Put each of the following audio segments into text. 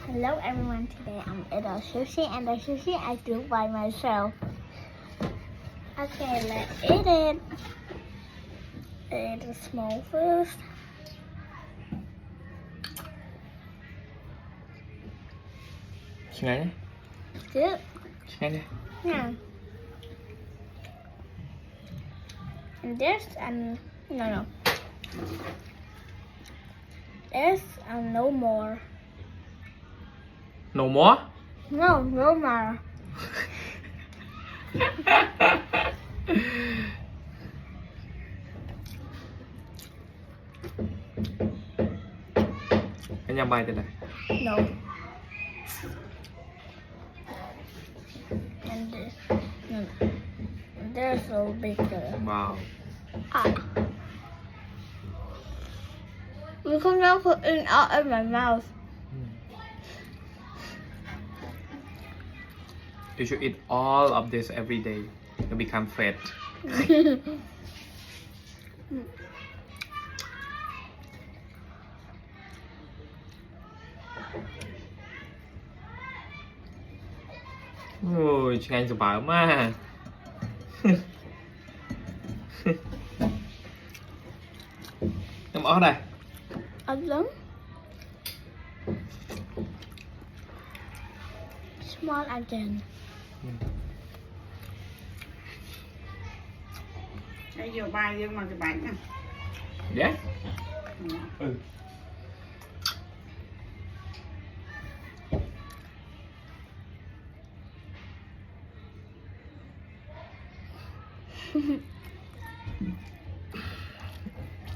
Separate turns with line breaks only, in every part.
Hello everyone, today I'm eating sushi and the sushi I do by myself. Okay, let's eat it. Eat the small first.
Ngay
Good.
nhé.
Yeah. And there's no. There's no more.
No more.
No more.
Cái nhâm bay thế này.
No. And there's so bigger.
Wow.
You can now put it out of my mouth.
You should eat all of this every day. You become fat. Ôi, Trinh Anh bảo mà. Em ở đây.
Alone? Small again.
Đây vừa bay vô mà cái bánh nè.
Yeah? Ừ.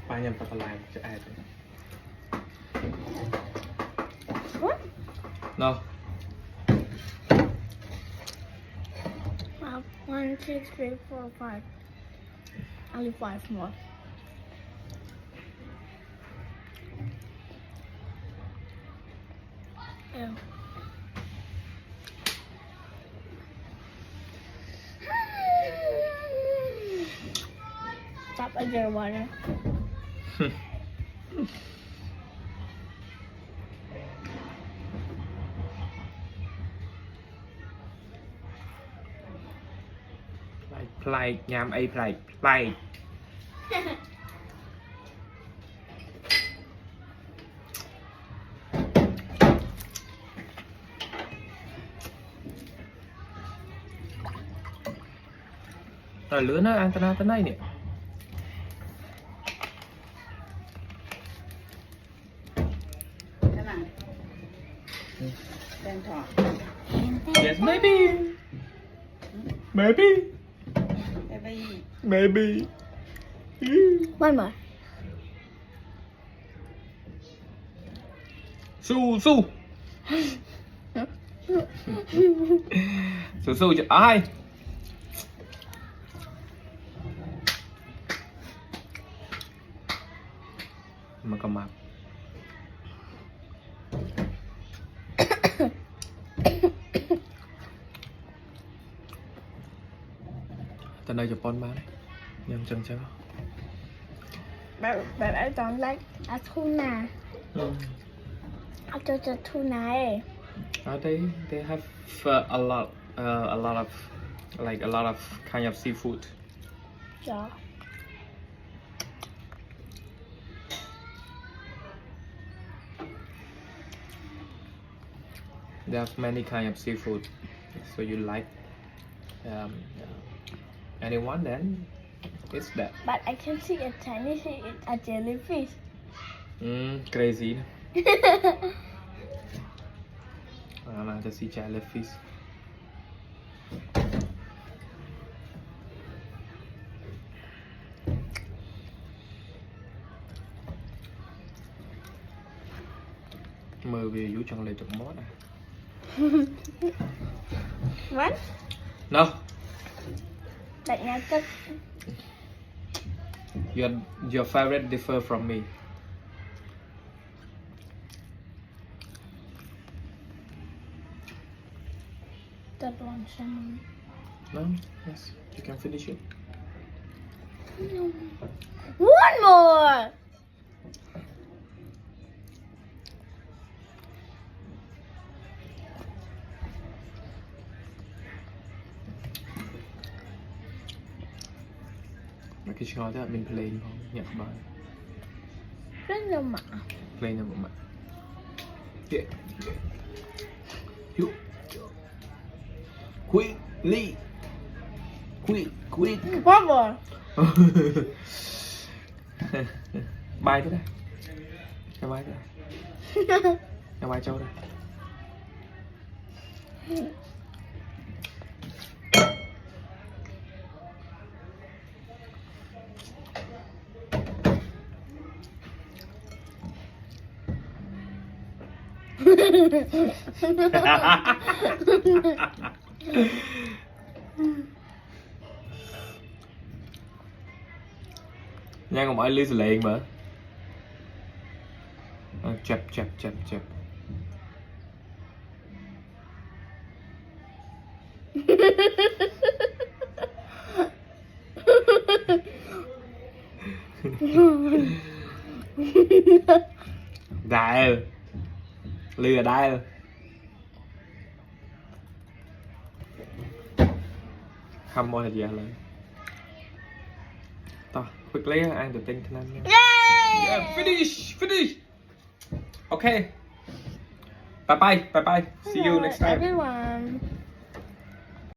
Ba nhân phải lại cho ai vậy?
What?
No.
One, two, three, four, five. Only five more. Ew. Stop underwater.
Play, nhám A play. Rồi lứa nó ăn tới đây nè.
Thế nào? Đang thọ.
Yes, maybe. Maybe.
Baby.
Maybe.
One more.
Su. Su cho ai? Mà cầm mặt. Tên đây Japan bán đấy. Nhưng chân chứ.
But I don't like a tuna. I just a tuna.
They have a lot of like a lot of kind of seafood.
Yeah.
They have many kind of seafood. So you like anyone, then it's that.
But I can see a tiny fish, a jellyfish.
Crazy. I like to see jellyfish. Mời về vũ trong lời chụp mót à.
What?
No.
Like that.
Your favorite differ from me.
That one salmon.
No? Yes. You can finish it.
One more.
cái ngồi đó mình play không nhạc bài
rất là mạ
play nào mà yeah. Quickly quick
quá rồi
bài thế này cái bài thế này cái bài châu đây nha còn mọi ly sờ liền mà chập đại ly ở đây không mua gì lên to quickly ăn được tinh thần nha yeah, finish okay bye bye see you next time
everyone